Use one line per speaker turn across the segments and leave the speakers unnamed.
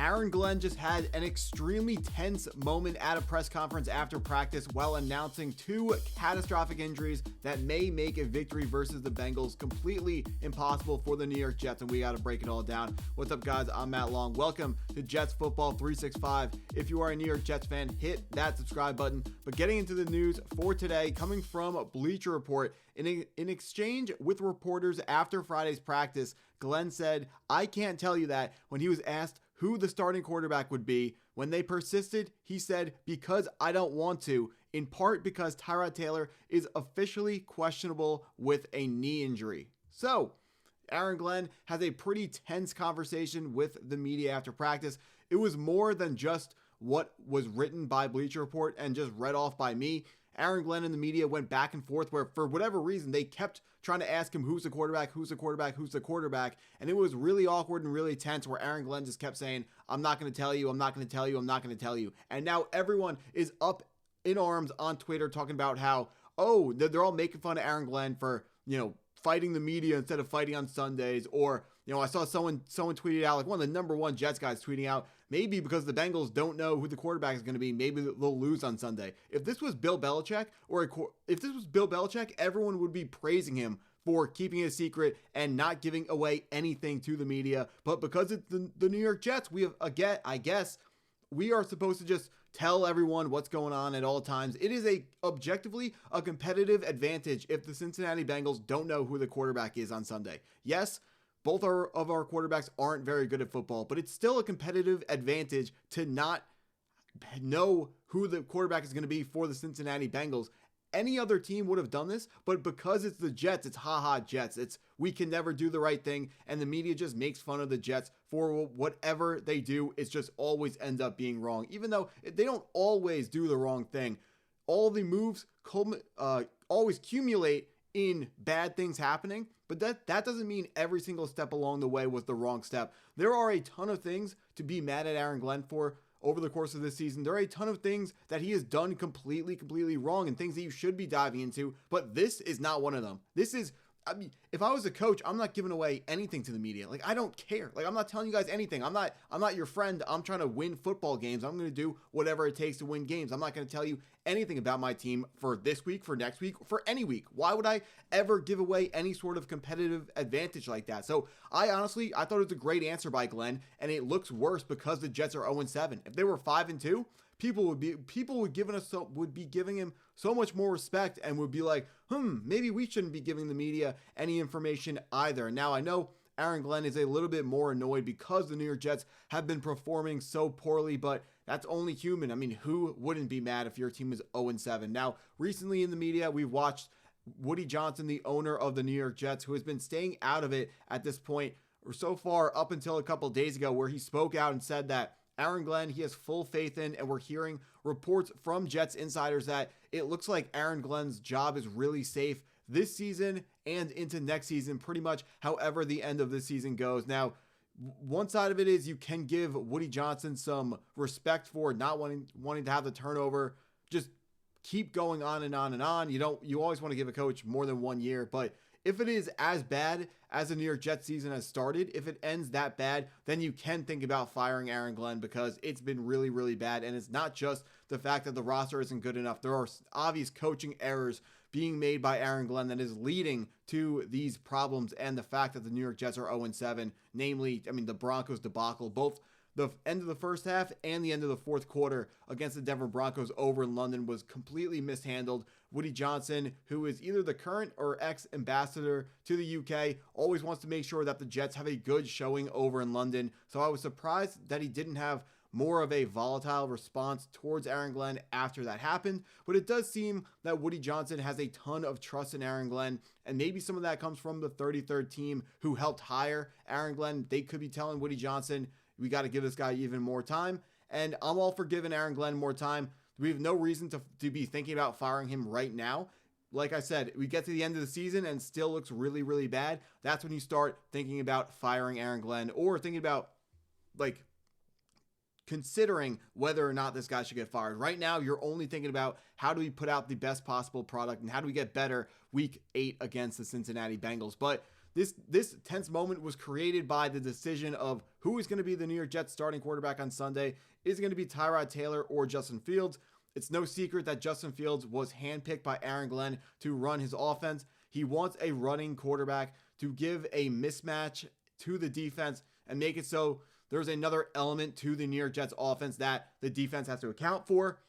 Aaron Glenn just had an extremely tense moment at a press conference after practice while announcing two catastrophic injuries that may make a victory versus the Bengals completely impossible for the New York Jets, and we got to break it all down. What's up, guys? I'm Matt Long. Welcome to Jets Football 365. If you are a New York Jets fan, hit that subscribe button. But getting into the news for today, coming from Bleacher Report, in exchange with reporters after Friday's practice, Glenn said, "I can't tell you that," when he was asked who the starting quarterback would be. When they persisted, he said, "Because I don't want to," in part because Tyrod Taylor is officially questionable with a knee injury. So, Aaron Glenn has a pretty tense conversation with the media after practice. It was more than just what was written by Bleacher Report and just read off by me. Aaron Glenn and the media went back and forth where, for whatever reason, they kept trying to ask him who's the quarterback, who's the quarterback, who's the quarterback. And it was really awkward and really tense where Aaron Glenn just kept saying, "I'm not going to tell you, I'm not going to tell you, I'm not going to tell you." And now everyone is up in arms on Twitter talking about how, they're all making fun of Aaron Glenn for, fighting the media instead of fighting on Sundays. Or, I saw someone tweeted out, like one of the number one Jets guys tweeting out, maybe because the Bengals don't know who the quarterback is going to be, maybe they'll lose on Sunday. If this was Bill Belichick, everyone would be praising him for keeping it a secret and not giving away anything to the media. But because it's the New York Jets, I guess we are supposed to just tell everyone what's going on at all times. It is objectively a competitive advantage if the Cincinnati Bengals don't know who the quarterback is on Sunday. Yes, both of our quarterbacks aren't very good at football, but it's still a competitive advantage to not know who the quarterback is going to be for the Cincinnati Bengals. Any other team would have done this, but because it's the Jets, it's Jets. It's we can never do the right thing, and the media just makes fun of the Jets for whatever they do. It just always ends up being wrong, even though they don't always do the wrong thing. All the moves always accumulate in bad things happening, but that doesn't mean every single step along the way was the wrong step. There are a ton of things to be mad at Aaron Glenn for over the course of this season. There are a ton of things that he has done completely wrong and things that you should be diving into, but this is not one of them. If I was a coach, I'm not giving away anything to the media. Like, I don't care. Like, I'm not telling you guys anything. I'm not your friend. I'm trying to win football games. I'm going to do whatever it takes to win games. I'm not going to tell you anything about my team for this week, for next week, for any week. Why would I ever give away any sort of competitive advantage like that? So I thought it was a great answer by Glenn, and it looks worse because the Jets are 0-7. If they were 5-2, people would be giving him so much more respect and would be like, maybe we shouldn't be giving the media any information either. Now, I know Aaron Glenn is a little bit more annoyed because the New York Jets have been performing so poorly, but that's only human. I mean, who wouldn't be mad if your team is 0-7? Now, recently in the media, we've watched Woody Johnson, the owner of the New York Jets, who has been staying out of it at this point, or so far up until a couple of days ago, where he spoke out and said that Aaron Glenn, he has full faith in, and we're hearing reports from Jets insiders that it looks like Aaron Glenn's job is really safe this season and into next season, pretty much however the end of this season goes. Now, one side of it is you can give Woody Johnson some respect for not wanting to have the turnover, just keep going on and on and on. You always want to give a coach more than 1 year, but if it is as bad as the New York Jets season has started, if it ends that bad, then you can think about firing Aaron Glenn because it's been really bad. And it's not just the fact that the roster isn't good enough. There are obvious coaching errors being made by Aaron Glenn that is leading to these problems and the fact that the New York Jets are 0-7, namely, the Broncos debacle, both the end of the first half and the end of the fourth quarter against the Denver Broncos over in London was completely mishandled. Woody Johnson, who is either the current or ex-ambassador to the UK, always wants to make sure that the Jets have a good showing over in London. So I was surprised that he didn't have more of a volatile response towards Aaron Glenn after that happened. But it does seem that Woody Johnson has a ton of trust in Aaron Glenn, and maybe some of that comes from the 33rd team who helped hire Aaron Glenn. They could be telling Woody Johnson, we got to give this guy even more time. And I'm all for giving Aaron Glenn more time. We have no reason to be thinking about firing him right now. Like I said, we get to the end of the season and still looks really bad. That's when you start thinking about firing Aaron Glenn or thinking about considering whether or not this guy should get fired. Right now, you're only thinking about how do we put out the best possible product and how do we get better week 8 against the Cincinnati Bengals. But this tense moment was created by the decision of who is going to be the New York Jets starting quarterback on Sunday. Is it going to be Tyrod Taylor or Justin Fields? It's no secret that Justin Fields was handpicked by Aaron Glenn to run his offense. He wants a running quarterback to give a mismatch to the defense and make it so there's another element to the New York Jets offense that the defense has to account for.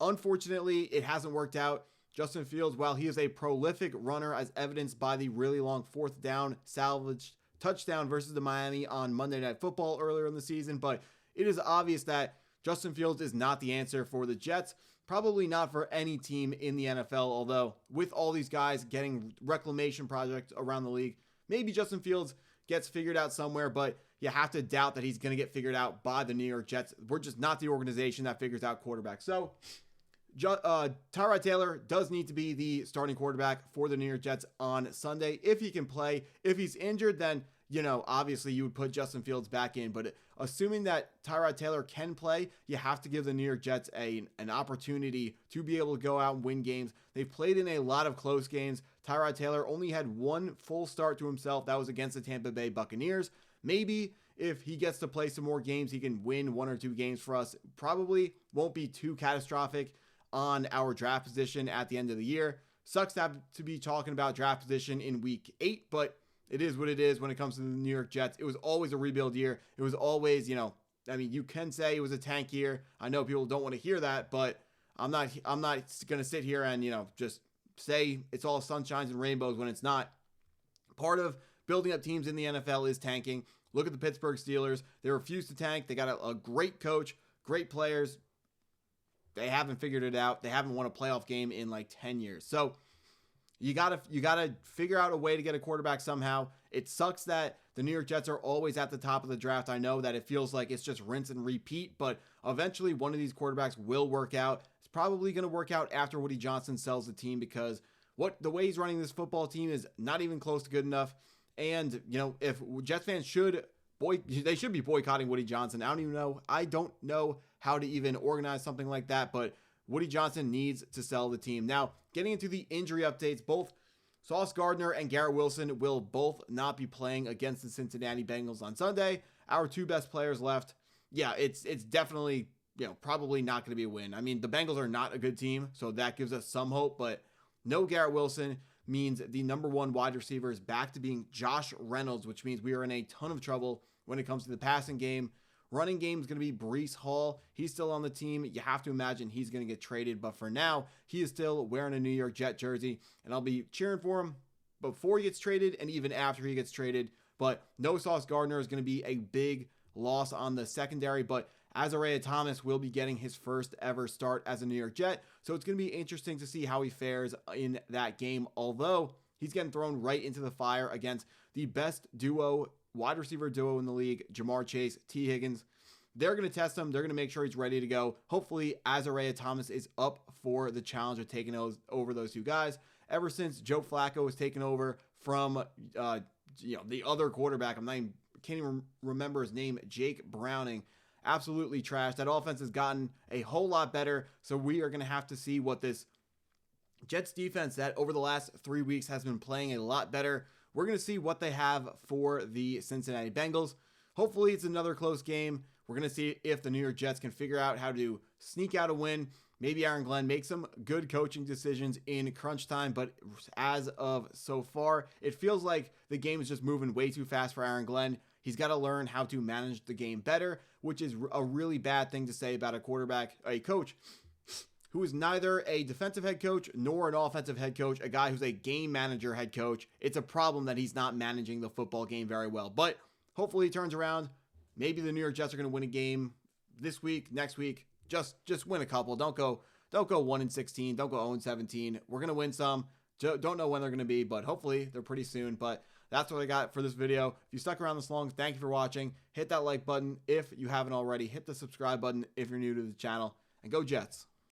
Unfortunately, it hasn't worked out. Justin Fields, while he is a prolific runner as evidenced by the really long fourth down salvaged touchdown versus the Miami on Monday Night Football earlier in the season, but it is obvious that Justin Fields is not the answer for the Jets, probably not for any team in the NFL, although with all these guys getting reclamation projects around the league, maybe Justin Fields gets figured out somewhere, but you have to doubt that he's going to get figured out by the New York Jets. We're just not the organization that figures out quarterbacks. So Tyrod Taylor does need to be the starting quarterback for the New York Jets on Sunday if he can play. If he's injured, then obviously you would put Justin Fields back in, but assuming that Tyrod Taylor can play, you have to give the New York Jets an opportunity to be able to go out and win games. They've played in a lot of close games. Tyrod Taylor only had one full start to himself. That was against the Tampa Bay Buccaneers. Maybe if he gets to play some more games, he can win 1 or 2 games for us. Probably won't be too catastrophic on our draft position at the end of the year. Sucks to have to be talking about draft position in week 8, but it is what it is when it comes to the New York Jets. It was always a rebuild year. It was always, you can say it was a tank year. I know people don't want to hear that, but I'm not going to sit here and, just say it's all sunshines and rainbows when it's not. Part of building up teams in the NFL is tanking. Look at the Pittsburgh Steelers. They refuse to tank. They got a great coach, great players. They haven't figured it out. They haven't won a playoff game in like 10 years. So you gotta figure out a way to get a quarterback somehow. It sucks that the New York Jets are always at the top of the draft. I know that it feels like it's just rinse and repeat, but eventually one of these quarterbacks will work out. It's probably going to work out after Woody Johnson sells the team, because the way he's running this football team is not even close to good enough. And if Jets fans they should be boycotting Woody Johnson. I don't know how to even organize something like that, but Woody Johnson needs to sell the team. Now, getting into the injury updates, both Sauce Gardner and Garrett Wilson will both not be playing against the Cincinnati Bengals on Sunday. Our 2 best players left. Yeah, it's definitely, probably not going to be a win. I mean, the Bengals are not a good team, so that gives us some hope, but no Garrett Wilson means the number 1 wide receiver is back to being Josh Reynolds, which means we are in a ton of trouble when it comes to the passing game. Running game is going to be Breece Hall. He's still on the team. You have to imagine he's going to get traded, but for now, he is still wearing a New York Jet jersey, and I'll be cheering for him before he gets traded and even after he gets traded. But no Sauce Gardner is going to be a big loss on the secondary, but Isaiah Thomas will be getting his first ever start as a New York Jet, so it's going to be interesting to see how he fares in that game, although he's getting thrown right into the fire against the best wide receiver duo in the league, Jamar Chase, T. Higgins. They're going to test him. They're going to make sure he's ready to go. Hopefully, Isaiah Thomas is up for the challenge of taking over those 2 guys. Ever since Joe Flacco was taken over from the other quarterback, can't even remember his name, Jake Browning, absolutely trash. That offense has gotten a whole lot better, so we are going to have to see what this Jets defense that over the last 3 weeks has been playing a lot better. We're going to see what they have for the Cincinnati Bengals. Hopefully it's another close game. We're going to see if the New York Jets can figure out how to sneak out a win. Maybe Aaron Glenn makes some good coaching decisions in crunch time, but as of so far, it feels like the game is just moving way too fast for Aaron Glenn. He's got to learn how to manage the game better, which is a really bad thing to say about a coach who is neither a defensive head coach nor an offensive head coach, a guy who's a game manager head coach. It's a problem that he's not managing the football game very well, but hopefully he turns around. Maybe the New York Jets are going to win a game this week, next week. Just win a couple. Don't go 1-16. Don't go 0-17. We're going to win some. Don't know when they're going to be, but hopefully they're pretty soon. But that's what I got for this video. If you stuck around this long, thank you for watching. Hit that like button if you haven't already. Hit the subscribe button if you're new to the channel. And go Jets.